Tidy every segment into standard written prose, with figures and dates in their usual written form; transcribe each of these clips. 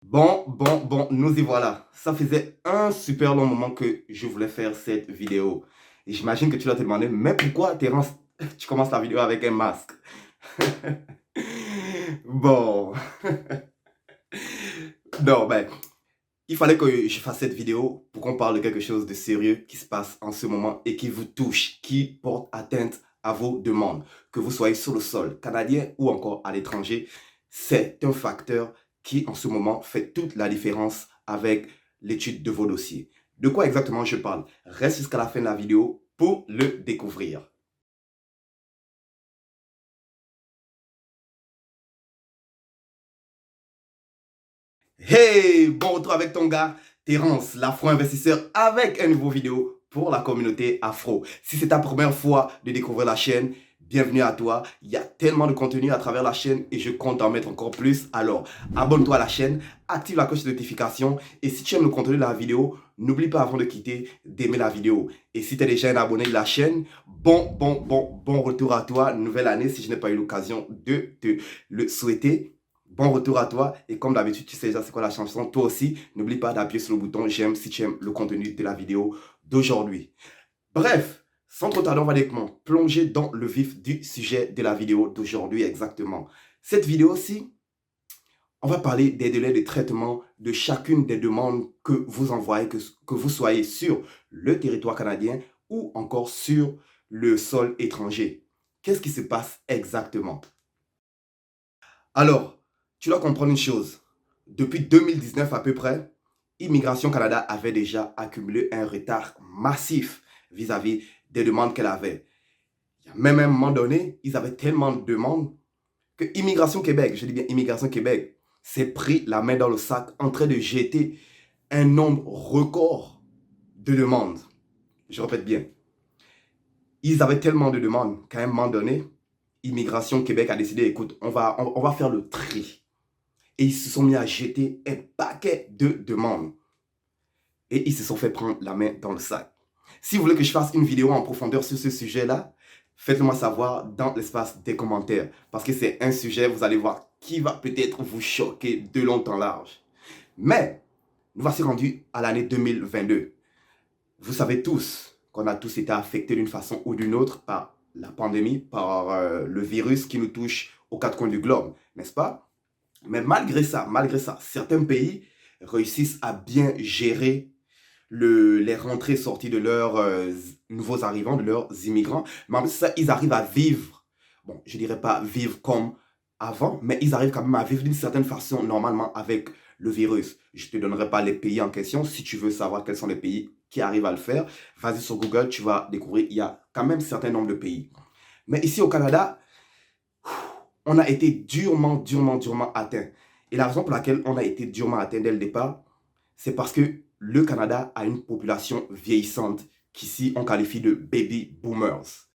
Bon, nous y voilà. Ça faisait un super long moment que je voulais faire cette vidéo. Et j'imagine que tu dois te demander, mais pourquoi, Terence, tu commences la vidéo avec un masque? Bon, non, il fallait que je fasse cette vidéo pour qu'on parle de quelque chose de sérieux qui se passe en ce moment et qui vous touche, qui porte atteinte à vos demandes. Que vous soyez sur le sol canadien ou encore à l'étranger, c'est un facteur qui en ce moment fait toute la différence avec l'étude de vos dossiers. De quoi exactement je parle? Reste jusqu'à la fin de la vidéo pour le découvrir. Hey, bon retour avec ton gars, Terence, l'afro-investisseur, avec un nouveau vidéo pour la communauté afro. Si c'est ta première fois de découvrir la chaîne, bienvenue à toi. Il y a tellement de contenu à travers la chaîne et je compte en mettre encore plus. Alors, abonne-toi à la chaîne, active la cloche de notification et si tu aimes le contenu de la vidéo, n'oublie pas avant de quitter d'aimer la vidéo. Et si tu es déjà un abonné de la chaîne, bon retour à toi. Nouvelle année si je n'ai pas eu l'occasion de te le souhaiter. Bon retour à toi et comme d'habitude tu sais déjà c'est quoi la chanson, toi aussi n'oublie pas d'appuyer sur le bouton j'aime si tu aimes le contenu de la vidéo d'aujourd'hui. Bref, sans trop tarder on va directement plonger dans le vif du sujet de la vidéo d'aujourd'hui exactement. Cette vidéo-ci, on va parler des délais de traitement de chacune des demandes que vous envoyez, que vous soyez sur le territoire canadien ou encore sur le sol étranger. Qu'est-ce qui se passe exactement? Alors, tu dois comprendre une chose. Depuis 2019 à peu près, Immigration Canada avait déjà accumulé un retard massif vis-à-vis des demandes qu'elle avait. Il y a même un moment donné, ils avaient tellement de demandes que Immigration Québec, je dis bien Immigration Québec, s'est pris la main dans le sac en train de jeter un nombre record de demandes. Je répète bien. Ils avaient tellement de demandes qu'à un moment donné, Immigration Québec a décidé, écoute, on va faire le tri. Et ils se sont mis à jeter un paquet de demandes. Et ils se sont fait prendre la main dans le sac. Si vous voulez que je fasse une vidéo en profondeur sur ce sujet-là, faites-le moi savoir dans l'espace des commentaires. Parce que c'est un sujet, vous allez voir, qui va peut-être vous choquer de long en large. Mais, nous voici rendus à l'année 2022. Vous savez tous qu'on a tous été affectés d'une façon ou d'une autre par la pandémie, par le virus qui nous touche aux quatre coins du globe, n'est-ce pas? Mais malgré ça, certains pays réussissent à bien gérer les rentrées sorties de leurs nouveaux arrivants, de leurs immigrants. Mais en plus ça, ils arrivent à vivre, bon, je dirais pas vivre comme avant, mais ils arrivent quand même à vivre d'une certaine façon normalement avec le virus. Je ne te donnerai pas les pays en question. Si tu veux savoir quels sont les pays qui arrivent à le faire, vas-y sur Google, tu vas découvrir, il y a quand même un certain nombre de pays. Mais ici au Canada, on a été durement atteint. Et la raison pour laquelle on a été durement atteint dès le départ, c'est parce que le Canada a une population vieillissante qu'ici on qualifie de baby boomers.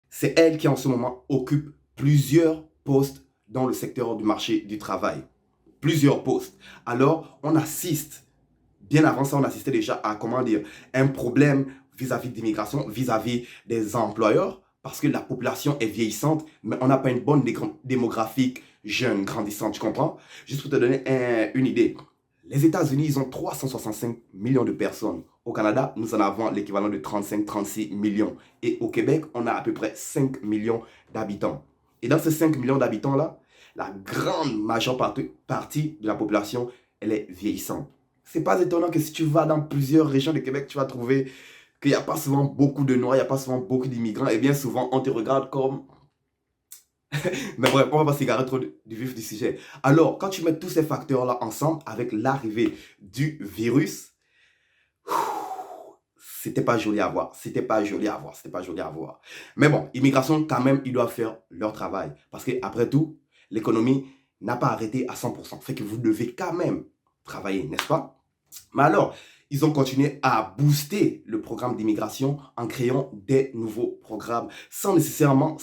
C'est elle qui en ce moment occupe plusieurs postes dans le secteur du marché du travail. Plusieurs postes. Alors on assiste, bien avant ça on assistait déjà à, comment dire, un problème vis-à-vis d'immigration, vis-à-vis des employeurs, parce que la population est vieillissante, mais on n'a pas une bonne démographique jeune, grandissante, tu comprends? Juste pour te donner une idée, les États-Unis, ils ont 365 millions de personnes. Au Canada, nous en avons l'équivalent de 35-36 millions. Et au Québec, on a à peu près 5 millions d'habitants. Et dans ces 5 millions d'habitants-là, la grande majeure partie de la population, elle est vieillissante. C'est pas étonnant que si tu vas dans plusieurs régions de Québec, tu vas trouver qu'il n'y a pas souvent beaucoup de Noirs, il n'y a pas souvent beaucoup d'immigrants. Et bien souvent, on te regarde comme... Mais bref, on va pas s'égarer trop du vif du sujet. Alors, quand tu mets tous ces facteurs-là ensemble, avec l'arrivée du virus, c'était pas joli à voir. C'était pas joli à voir. C'était pas joli à voir. Mais bon, immigration, quand même, ils doivent faire leur travail. Parce qu'après tout, l'économie n'a pas arrêté à 100%. Fait que vous devez quand même travailler, n'est-ce pas? Mais alors, ils ont continué à booster le programme d'immigration en créant des nouveaux programmes sans nécessairement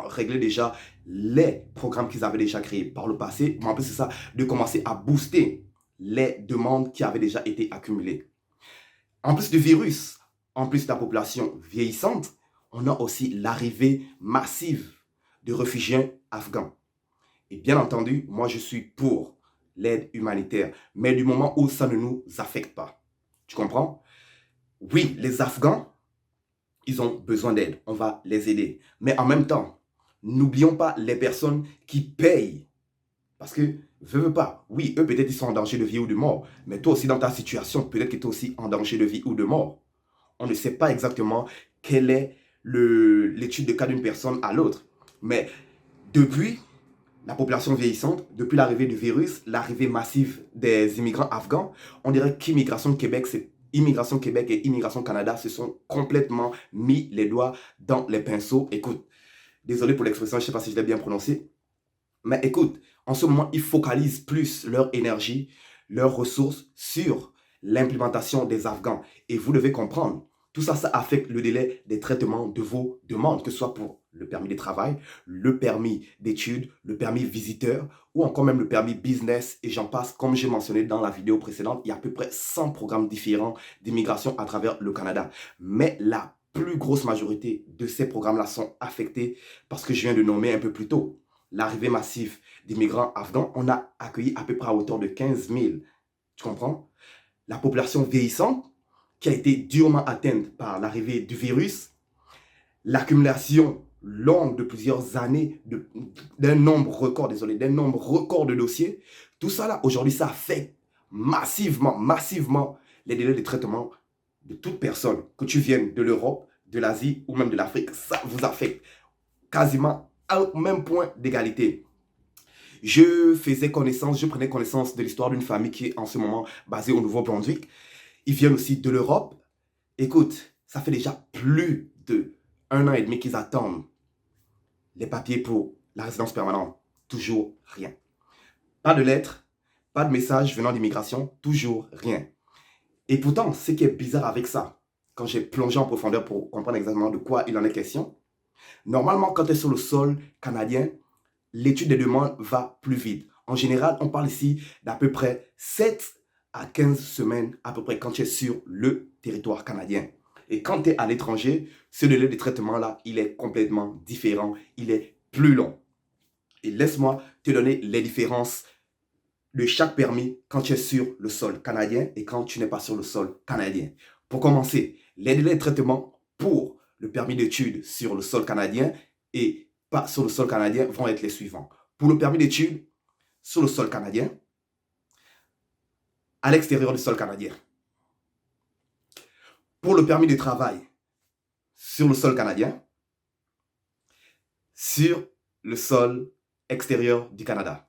régler déjà les programmes qu'ils avaient déjà créés par le passé. Mais en plus, c'est ça, de commencer à booster les demandes qui avaient déjà été accumulées. En plus du virus, en plus de la population vieillissante, on a aussi l'arrivée massive de réfugiés afghans. Et bien entendu, moi je suis pour l'aide humanitaire. Mais du moment où ça ne nous affecte pas. Tu comprends? Oui, les Afghans, ils ont besoin d'aide. On va les aider. Mais en même temps, n'oublions pas les personnes qui payent. Parce que, veux pas, oui, eux peut-être ils sont en danger de vie ou de mort. Mais toi aussi dans ta situation, peut-être que tu es aussi en danger de vie ou de mort. On ne sait pas exactement quelle est l'étude de cas d'une personne à l'autre. Mais depuis la population vieillissante, depuis l'arrivée du virus, l'arrivée massive des immigrants afghans, on dirait qu'immigration Québec, Immigration Québec et Immigration Canada se sont complètement mis les doigts dans les pinceaux. Écoute, désolé pour l'expression, je ne sais pas si je l'ai bien prononcé. Mais écoute, en ce moment, ils focalisent plus leur énergie, leurs ressources sur l'implémentation des Afghans. Et vous devez comprendre, tout ça, ça affecte le délai des traitements de vos demandes, que ce soit pour le permis de travail, le permis d'études, le permis visiteur ou encore même le permis business et j'en passe. Comme j'ai mentionné dans la vidéo précédente, il y a à peu près 100 programmes différents d'immigration à travers le Canada. Mais la plus grosse majorité de ces programmes-là sont affectés parce que je viens de nommer un peu plus tôt l'arrivée massive d'immigrants afghans. On a accueilli à peu près à hauteur de 15 000. Tu comprends? La population vieillissante qui a été durement atteinte par l'arrivée du virus, l'accumulation longue de plusieurs années d'un nombre record, d'un nombre record de dossiers, tout ça là, aujourd'hui, ça affecte massivement les délais de traitement de toute personne, que tu viennes de l'Europe, de l'Asie ou même de l'Afrique. Ça vous affecte quasiment au même point d'égalité. Je prenais connaissance de l'histoire d'une famille qui est en ce moment basée au Nouveau-Brunswick. Ils viennent aussi de l'Europe. Écoute, ça fait déjà plus de 1 an et demi qu'ils attendent les papiers pour la résidence permanente. Toujours rien. Pas de lettres, pas de message venant d'immigration, toujours rien. Et pourtant, ce qui est bizarre avec ça, quand j'ai plongé en profondeur pour comprendre exactement de quoi il en est question, normalement, quand tu es sur le sol canadien, l'étude des demandes va plus vite. En général, on parle ici d'à peu près 7 à 15 semaines, à peu près quand tu es sur le territoire canadien. Et quand tu es à l'étranger, ce délai de traitement-là, il est complètement différent. Il est plus long. Et laisse-moi te donner les différences de chaque permis quand tu es sur le sol canadien et quand tu n'es pas sur le sol canadien. Pour commencer, les délais de traitement pour le permis d'études sur le sol canadien et pas sur le sol canadien vont être les suivants. Pour le permis d'études sur le sol canadien, à l'extérieur du sol canadien. Pour le permis de travail sur le sol canadien, sur le sol extérieur du Canada.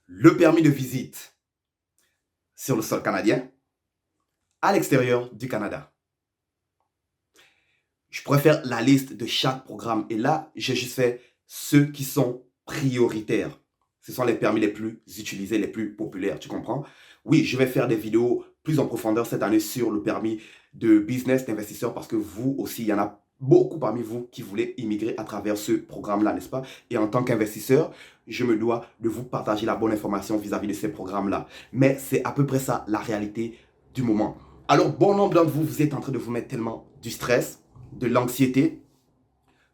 Le permis de visite sur le sol canadien, à l'extérieur du Canada. Je pourrais faire la liste de chaque programme et là, j'ai juste fait ceux qui sont prioritaires. Ce sont les permis les plus utilisés, les plus populaires, tu comprends? Oui, je vais faire des vidéos plus en profondeur cette année sur le permis de business d'investisseur parce que vous aussi, il y en a beaucoup parmi vous qui voulez immigrer à travers ce programme-là, n'est-ce pas? Et en tant qu'investisseur, je me dois de vous partager la bonne information vis-à-vis de ces programmes-là. Mais c'est à peu près ça la réalité du moment. Alors, bon nombre d'entre vous, vous êtes en train de vous mettre tellement du stress, de l'anxiété,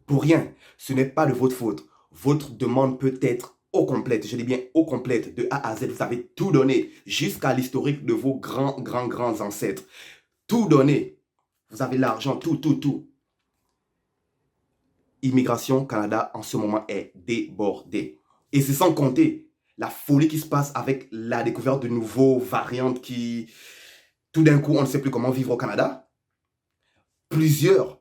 pour rien. Ce n'est pas de votre faute. Votre demande peut être au complète, je dis bien au complète, de A à Z. Vous avez tout donné, jusqu'à l'historique de vos grands ancêtres. Tout donné. Vous avez l'argent, tout. Immigration Canada en ce moment est débordée. Et c'est sans compter la folie qui se passe avec la découverte de nouveaux variantes qui, tout d'un coup, on ne sait plus comment vivre au Canada. Plusieurs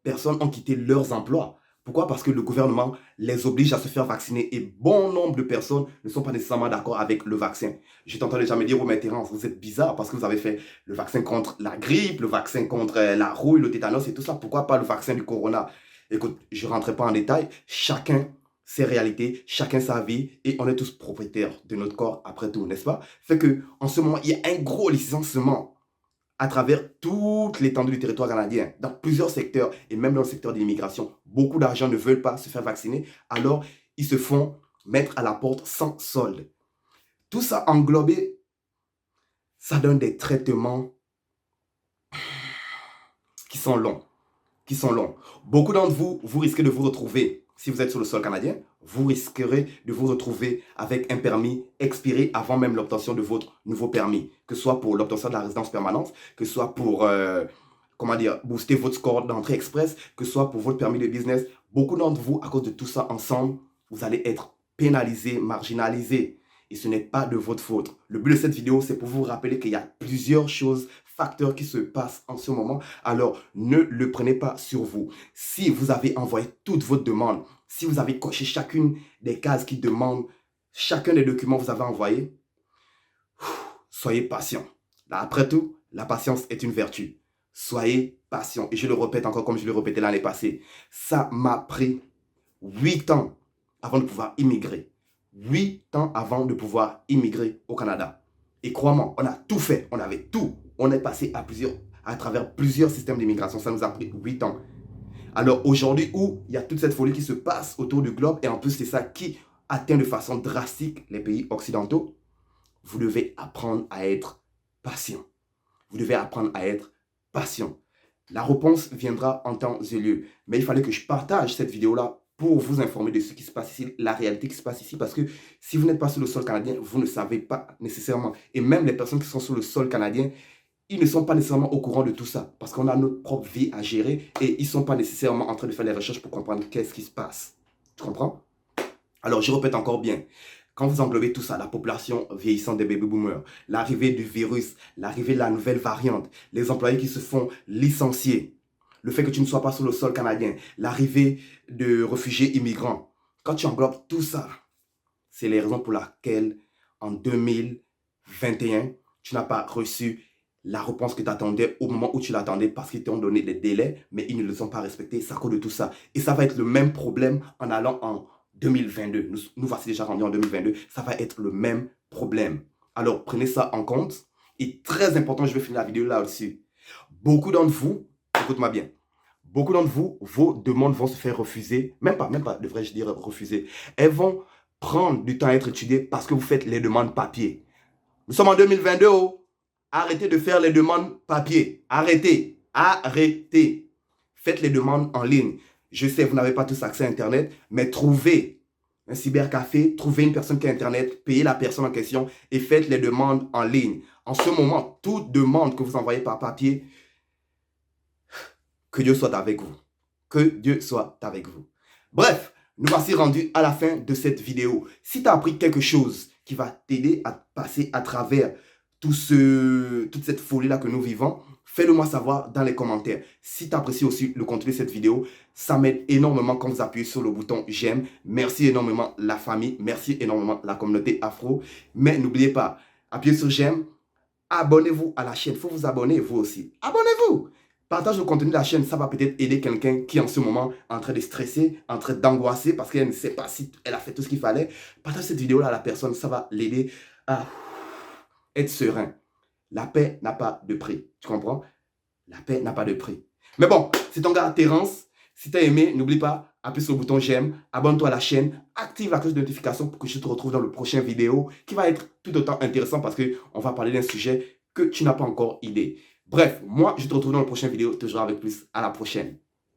personnes ont quitté leurs emplois. Pourquoi? Parce que le gouvernement les oblige à se faire vacciner et bon nombre de personnes ne sont pas nécessairement d'accord avec le vaccin. Je t'entends déjà me dire, oh mais Terence, vous êtes bizarre parce que vous avez fait le vaccin contre la grippe, le vaccin contre la rouille, le tétanos et tout ça. Pourquoi pas le vaccin du corona? Écoute, je ne rentrerai pas en détail. Chacun ses réalités, chacun sa vie et on est tous propriétaires de notre corps après tout, n'est-ce pas? Fait que en ce moment, il y a un gros licenciement à travers toute l'étendue du territoire canadien, dans plusieurs secteurs, et même dans le secteur de l'immigration. Beaucoup d'argent ne veulent pas se faire vacciner, alors ils se font mettre à la porte sans solde. Tout ça englobé, ça donne des traitements qui sont longs. Beaucoup d'entre vous, vous risquez de vous retrouver, si vous êtes sur le sol canadien, vous risquerez de vous retrouver avec un permis expiré avant même l'obtention de votre nouveau permis, que ce soit pour l'obtention de la résidence permanente, que ce soit pour, booster votre score d'entrée express, que ce soit pour votre permis de business. Beaucoup d'entre vous, à cause de tout ça ensemble, vous allez être pénalisés, marginalisés. Et ce n'est pas de votre faute. Le but de cette vidéo, c'est pour vous rappeler qu'il y a plusieurs choses, facteurs qui se passent en ce moment. Alors, ne le prenez pas sur vous. Si vous avez envoyé toutes vos demandes, si vous avez coché chacune des cases qui demandent chacun des documents que vous avez envoyés, soyez patient. Là, après tout, la patience est une vertu. Soyez patient. Et je le répète encore comme je le répétais l'année passée. Ça m'a pris 8 ans avant de pouvoir immigrer. 8 ans avant de pouvoir immigrer au Canada. Et crois-moi, on a tout fait. On avait tout. On est passé à travers plusieurs systèmes d'immigration. Ça nous a pris 8 ans. Alors aujourd'hui où il y a toute cette folie qui se passe autour du globe, et en plus c'est ça qui atteint de façon drastique les pays occidentaux, vous devez apprendre à être patient. Vous devez apprendre à être patient. La réponse viendra en temps et lieu. Mais il fallait que je partage cette vidéo-là pour vous informer de ce qui se passe ici, la réalité qui se passe ici. Parce que si vous n'êtes pas sur le sol canadien, vous ne savez pas nécessairement. Et même les personnes qui sont sur le sol canadien, ils ne sont pas nécessairement au courant de tout ça. Parce qu'on a notre propre vie à gérer et ils ne sont pas nécessairement en train de faire les recherches pour comprendre qu'est-ce qui se passe. Tu comprends? Alors, je répète encore bien. Quand vous englobez tout ça, la population vieillissante des baby boomers, l'arrivée du virus, l'arrivée de la nouvelle variante, les employés qui se font licencier, le fait que tu ne sois pas sur le sol canadien, l'arrivée de réfugiés immigrants, quand tu englobes tout ça, c'est les raisons pour lesquelles en 2021, tu n'as pas reçu la réponse que tu attendais au moment où tu l'attendais parce qu'ils t'ont donné des délais, mais ils ne les ont pas respectés. C'est à cause de tout ça. Et ça va être le même problème en allant en 2022. Nous voici déjà rendus en 2022. Ça va être le même problème. Alors, prenez ça en compte. Et très important, je vais finir la vidéo là-dessus. Beaucoup d'entre vous, écoute-moi bien, beaucoup d'entre vous, vos demandes vont se faire refuser. Même pas, devrais-je dire refuser. Elles vont prendre du temps à être étudiées parce que vous faites les demandes papier. Nous sommes en 2022, oh. Arrêtez de faire les demandes papier. Arrêtez. Arrêtez. Faites les demandes en ligne. Je sais, vous n'avez pas tous accès à Internet, mais trouvez un cybercafé, trouvez une personne qui a Internet, payez la personne en question et faites les demandes en ligne. En ce moment, toute demande que vous envoyez par papier, que Dieu soit avec vous. Que Dieu soit avec vous. Bref, nous voici rendus à la fin de cette vidéo. Si tu as appris quelque chose qui va t'aider à passer à travers toute cette folie-là que nous vivons, fais-le moi savoir dans les commentaires. Si tu apprécies aussi le contenu de cette vidéo, ça m'aide énormément quand vous appuyez sur le bouton j'aime. Merci énormément la famille, merci énormément la communauté afro. Mais n'oubliez pas, appuyez sur j'aime, abonnez-vous à la chaîne. Il faut vous abonner vous aussi. Abonnez-vous! Partage le contenu de la chaîne, ça va peut-être aider quelqu'un qui en ce moment est en train de stresser, en train d'angoisser parce qu'elle ne sait pas si elle a fait tout ce qu'il fallait. Partage cette vidéo-là à la personne, ça va l'aider à être serein. La paix n'a pas de prix. Tu comprends? La paix n'a pas de prix. Mais bon, c'est ton gars Terence. Si tu as aimé, n'oublie pas, appuie sur le bouton j'aime, abonne-toi à la chaîne, active la cloche de notification pour que je te retrouve dans le prochain vidéo qui va être tout autant intéressant parce qu'on va parler d'un sujet que tu n'as pas encore idée. Bref, moi, je te retrouve dans la prochaine vidéo, toujours avec plus. À la prochaine.